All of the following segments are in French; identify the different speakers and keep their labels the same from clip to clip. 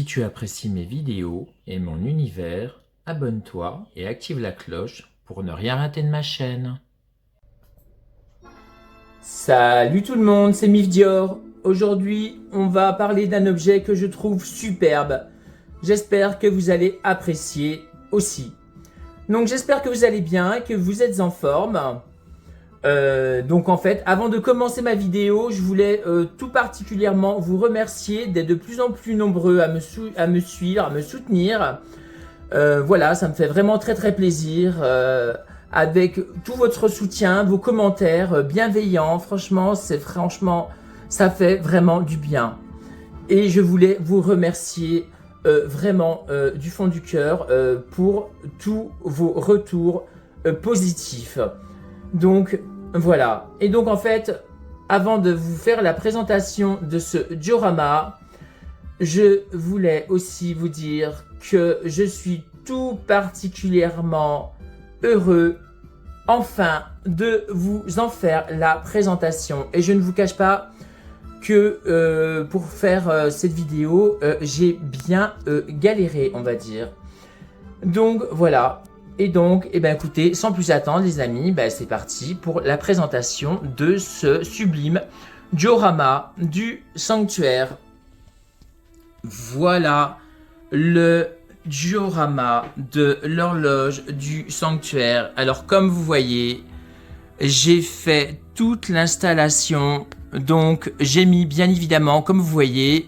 Speaker 1: Si tu apprécies mes vidéos et mon univers, abonne-toi et active la cloche pour ne rien rater de ma chaîne.
Speaker 2: Salut tout le monde, c'est Mif Dior. Aujourd'hui, on va parler d'un objet que je trouve superbe. J'espère que vous allez apprécier aussi. Donc j'espère que vous allez bien et que vous êtes en forme. Donc en fait, avant de commencer ma vidéo, je voulais tout particulièrement vous remercier d'être de plus en plus nombreux à me suivre, à me soutenir. Voilà, ça me fait vraiment très plaisir. Avec tout votre soutien, vos commentaires bienveillants, franchement, ça fait vraiment du bien. Et je voulais vous remercier vraiment du fond du cœur pour tous vos retours positifs. Donc voilà. Et donc en fait, avant de vous faire la présentation de ce diorama, je voulais aussi vous dire que je suis tout particulièrement heureux enfin de vous en faire la présentation. Et je ne vous cache pas que pour faire cette vidéo, j'ai bien galéré, on va dire. Donc voilà. Et donc, eh ben, écoutez, sans plus attendre les amis, ben, c'est parti pour la présentation de ce sublime diorama du sanctuaire. Voilà le diorama de l'horloge du sanctuaire. Alors comme vous voyez, j'ai fait toute l'installation. Donc j'ai mis bien évidemment, comme vous voyez,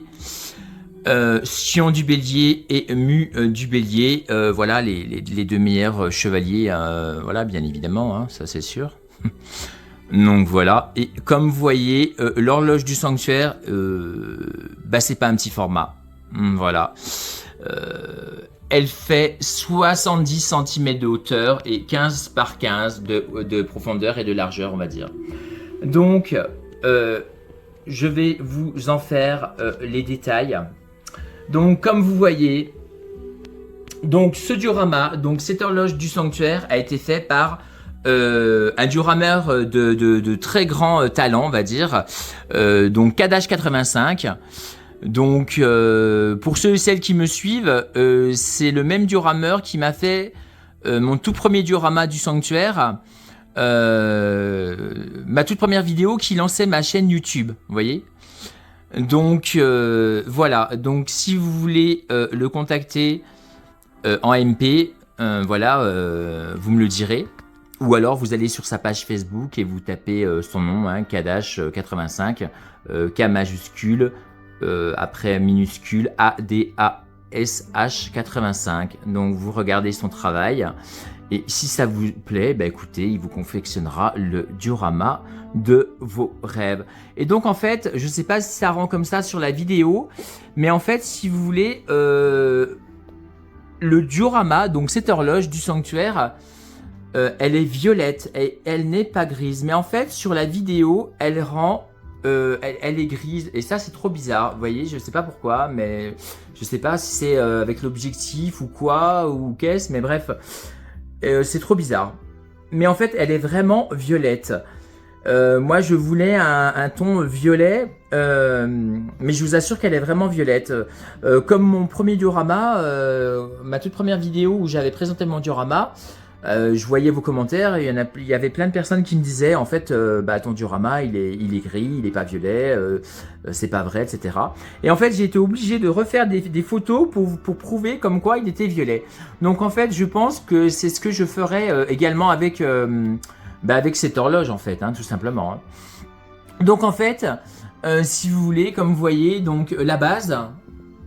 Speaker 2: Sion du Bélier et Mu du Bélier. Voilà les deux meilleurs chevaliers. Voilà, bien évidemment, hein, ça c'est sûr. Donc voilà, et comme vous voyez, l'horloge du sanctuaire, bah, c'est pas un petit format. Voilà. Elle fait 70 cm de hauteur et 15 par 15 de profondeur et de largeur, on va dire. Donc, je vais vous en faire les détails. Donc, comme vous voyez, donc ce diorama, donc cette horloge du sanctuaire a été fait par un diorameur de très grand talent, on va dire. Donc Kadash 85. Donc pour ceux et celles qui me suivent, c'est le même diorameur qui m'a fait mon tout premier diorama du sanctuaire, ma toute première vidéo qui lançait ma chaîne YouTube, vous voyez. Donc voilà, donc si vous voulez le contacter en MP, voilà, vous me le direz. Ou alors vous allez sur sa page Facebook et vous tapez son nom, hein, Kadash 85, K majuscule, après minuscule ADASH 85. Donc vous regardez son travail et si ça vous plaît, bah écoutez, il vous confectionnera le diorama de vos rêves. Et donc en fait, je sais pas si ça rend comme ça sur la vidéo, mais en fait si vous voulez, le diorama, donc cette horloge du sanctuaire, elle est violette et elle n'est pas grise. Mais en fait, sur la vidéo, elle rend, elle est grise. Et ça, c'est trop bizarre. Vous voyez, je sais pas pourquoi, mais je sais pas si c'est avec l'objectif ou quoi, ou qu'est-ce. Mais bref, c'est trop bizarre. Mais en fait, elle est vraiment violette. Moi, je voulais un ton violet, mais je vous assure qu'elle est vraiment violette. Comme mon premier diorama, ma toute première vidéo où j'avais présenté mon diorama, je voyais vos commentaires et il y avait plein de personnes qui me disaient en fait bah, ton diorama il est gris, il est pas violet, c'est pas vrai, etc. Et en fait j'ai été obligé de refaire des photos pour prouver comme quoi il était violet. Donc en fait je pense que c'est ce que je ferai également avec, avec cette horloge en fait, hein, tout simplement. Hein. Donc en fait si vous voulez, comme vous voyez, donc la base,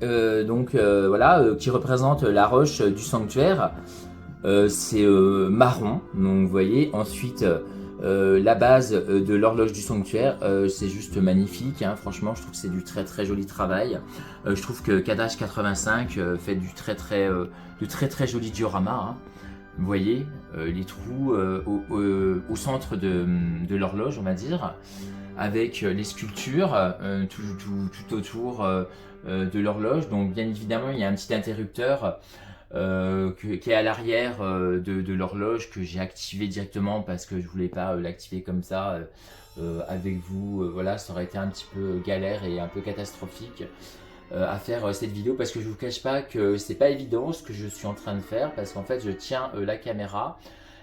Speaker 2: voilà, qui représente la roche du sanctuaire. C'est marron, donc vous voyez. Ensuite, la base de l'horloge du sanctuaire, c'est juste magnifique. Hein. Franchement, je trouve que c'est du très joli travail. Je trouve que Kadash 85 fait du très joli diorama. Hein. Vous voyez les trous au centre de l'horloge, on va dire, avec les sculptures tout autour de l'horloge. Donc, bien évidemment, il y a un petit interrupteur. Qui est à l'arrière de l'horloge que j'ai activé directement parce que je voulais pas l'activer comme ça avec vous. Voilà, ça aurait été un petit peu galère et un peu catastrophique.
Speaker 1: à faire cette vidéo parce que je vous cache pas que c'est pas évident ce que je suis en train de faire parce qu'en fait je tiens la caméra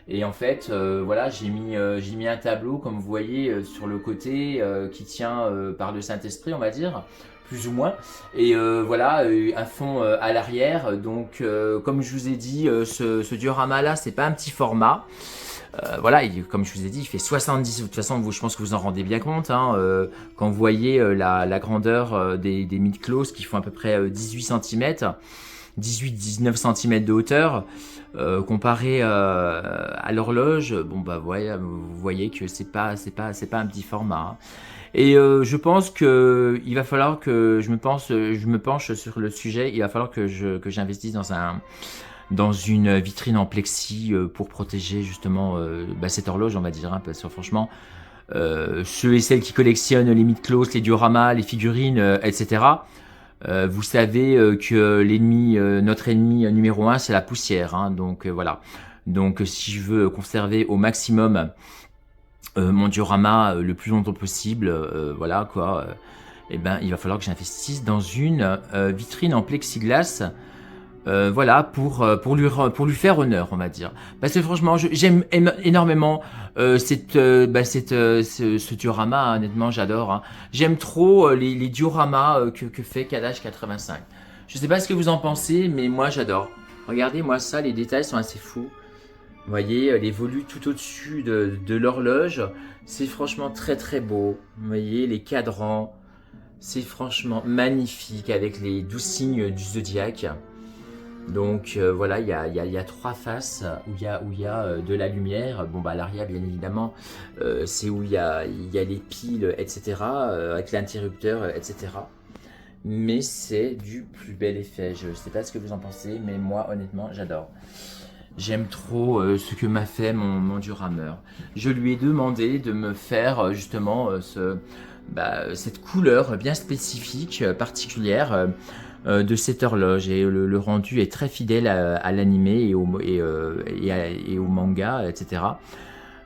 Speaker 1: et en fait voilà j'ai mis un tableau comme vous voyez sur le côté qui tient par le Saint-Esprit on va dire plus ou moins et voilà un fond à l'arrière donc comme je vous ai dit ce diorama là c'est pas un petit format. Voilà, comme je vous ai dit, il fait 70. De toute façon, je pense que vous en rendez bien compte. Hein, quand vous voyez la grandeur des mid-close qui font à peu près 18 cm, 18-19 cm de hauteur, comparé à l'horloge, bon bah ouais, vous voyez que c'est pas un petit format. Hein. Et je pense que il va falloir que je me penche sur le sujet. Il va falloir que j'investisse dans une vitrine en plexi pour protéger justement cette horloge on va dire hein, parce que franchement ceux et celles qui collectionnent les mid-close, les dioramas, les figurines etc. Vous savez que l'ennemi, notre ennemi numéro 1 c'est la poussière hein, donc voilà donc si je veux conserver au maximum mon diorama le plus longtemps possible voilà quoi et ben il va falloir que j'investisse dans une vitrine en plexiglas voilà pour lui faire honneur on va dire parce que franchement j'aime énormément ce diorama hein, honnêtement j'adore hein. J'aime trop les dioramas que fait Kadash 85 je sais pas ce que vous en pensez mais moi j'adore regardez moi ça les détails sont assez fous vous voyez les volutes tout au dessus de l'horloge c'est franchement très très beau vous voyez les cadrans c'est franchement magnifique avec les 12 signes du zodiaque. Donc voilà, il y a 3 faces où il y a de la lumière. Bon bah à l'arrière bien évidemment, c'est où il y a les piles, etc. Avec l'interrupteur, etc. Mais c'est du plus bel effet. Je sais pas ce que vous en pensez, mais moi honnêtement j'adore. J'aime trop ce que m'a fait mon Durameur. Je lui ai demandé de me faire justement cette couleur bien spécifique, particulière. De cette horloge et le rendu est très fidèle à l'animé et au manga etc.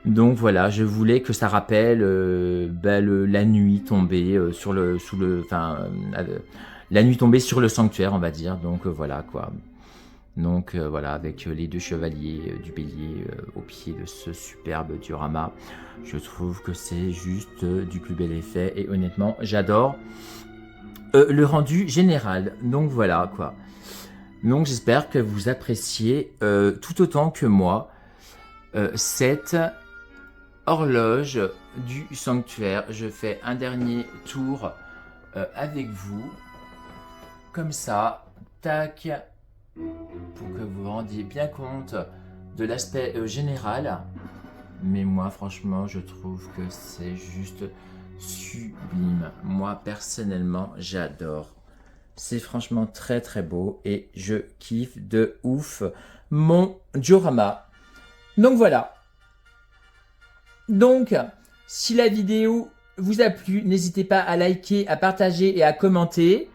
Speaker 1: Donc voilà je voulais que ça rappelle la nuit tombée la nuit tombée sur le sanctuaire on va dire donc voilà quoi donc voilà avec les 2 chevaliers du bélier au pied de ce superbe diorama je trouve que c'est juste du plus bel effet et honnêtement j'adore le rendu général, donc voilà quoi. Donc j'espère que vous appréciez tout autant que moi cette horloge du sanctuaire. Je fais un dernier tour avec vous, comme ça, tac, pour que vous vous rendiez bien compte de l'aspect général. Mais moi franchement je trouve que c'est juste sublime. Moi personnellement j'adore. C'est franchement très très beau et je kiffe de ouf mon diorama. Donc voilà. Donc si la vidéo vous a plu, n'hésitez pas à liker, à partager et à commenter.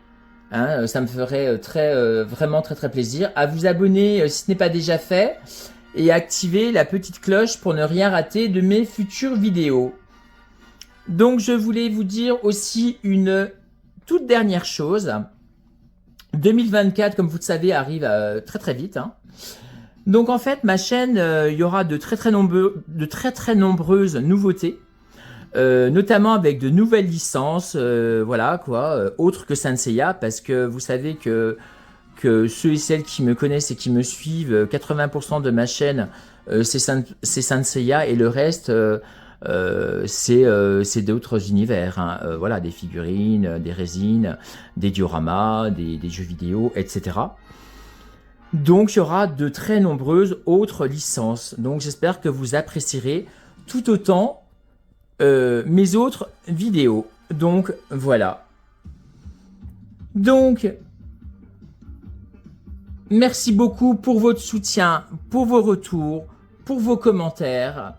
Speaker 1: Hein, ça me ferait vraiment très plaisir. À vous abonner si ce n'est pas déjà fait et activer la petite cloche pour ne rien rater de mes futures vidéos. Donc je voulais vous dire aussi une toute dernière chose. 2024, comme vous le savez, arrive très vite. Hein. Donc en fait, ma chaîne, il y aura de très nombreuses nouveautés, notamment avec de nouvelles licences, voilà quoi, autres que Saint Seiya, parce que vous savez que ceux et celles qui me connaissent et qui me suivent, 80% de ma chaîne, c'est Saint Seiya et le reste. C'est d'autres univers, hein. Voilà, des figurines, des résines, des dioramas, des jeux vidéo, etc. Donc il y aura de très nombreuses autres licences. Donc j'espère que vous apprécierez tout autant mes autres vidéos. Donc voilà. Donc merci beaucoup pour votre soutien, pour vos retours, pour vos commentaires.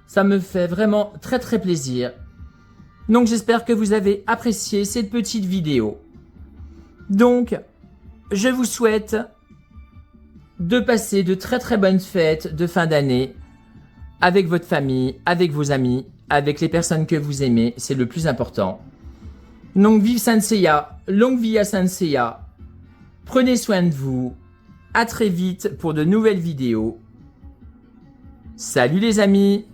Speaker 1: Ça me fait vraiment très plaisir. Donc j'espère que vous avez apprécié cette petite vidéo. Donc, je vous souhaite de passer de très bonnes fêtes de fin d'année avec votre famille, avec vos amis, avec les personnes que vous aimez. C'est le plus important.
Speaker 2: Donc vive Saint-Seiya, longue vie à Saint-Seiya. Prenez soin de vous. À très vite pour de nouvelles vidéos. Salut les amis!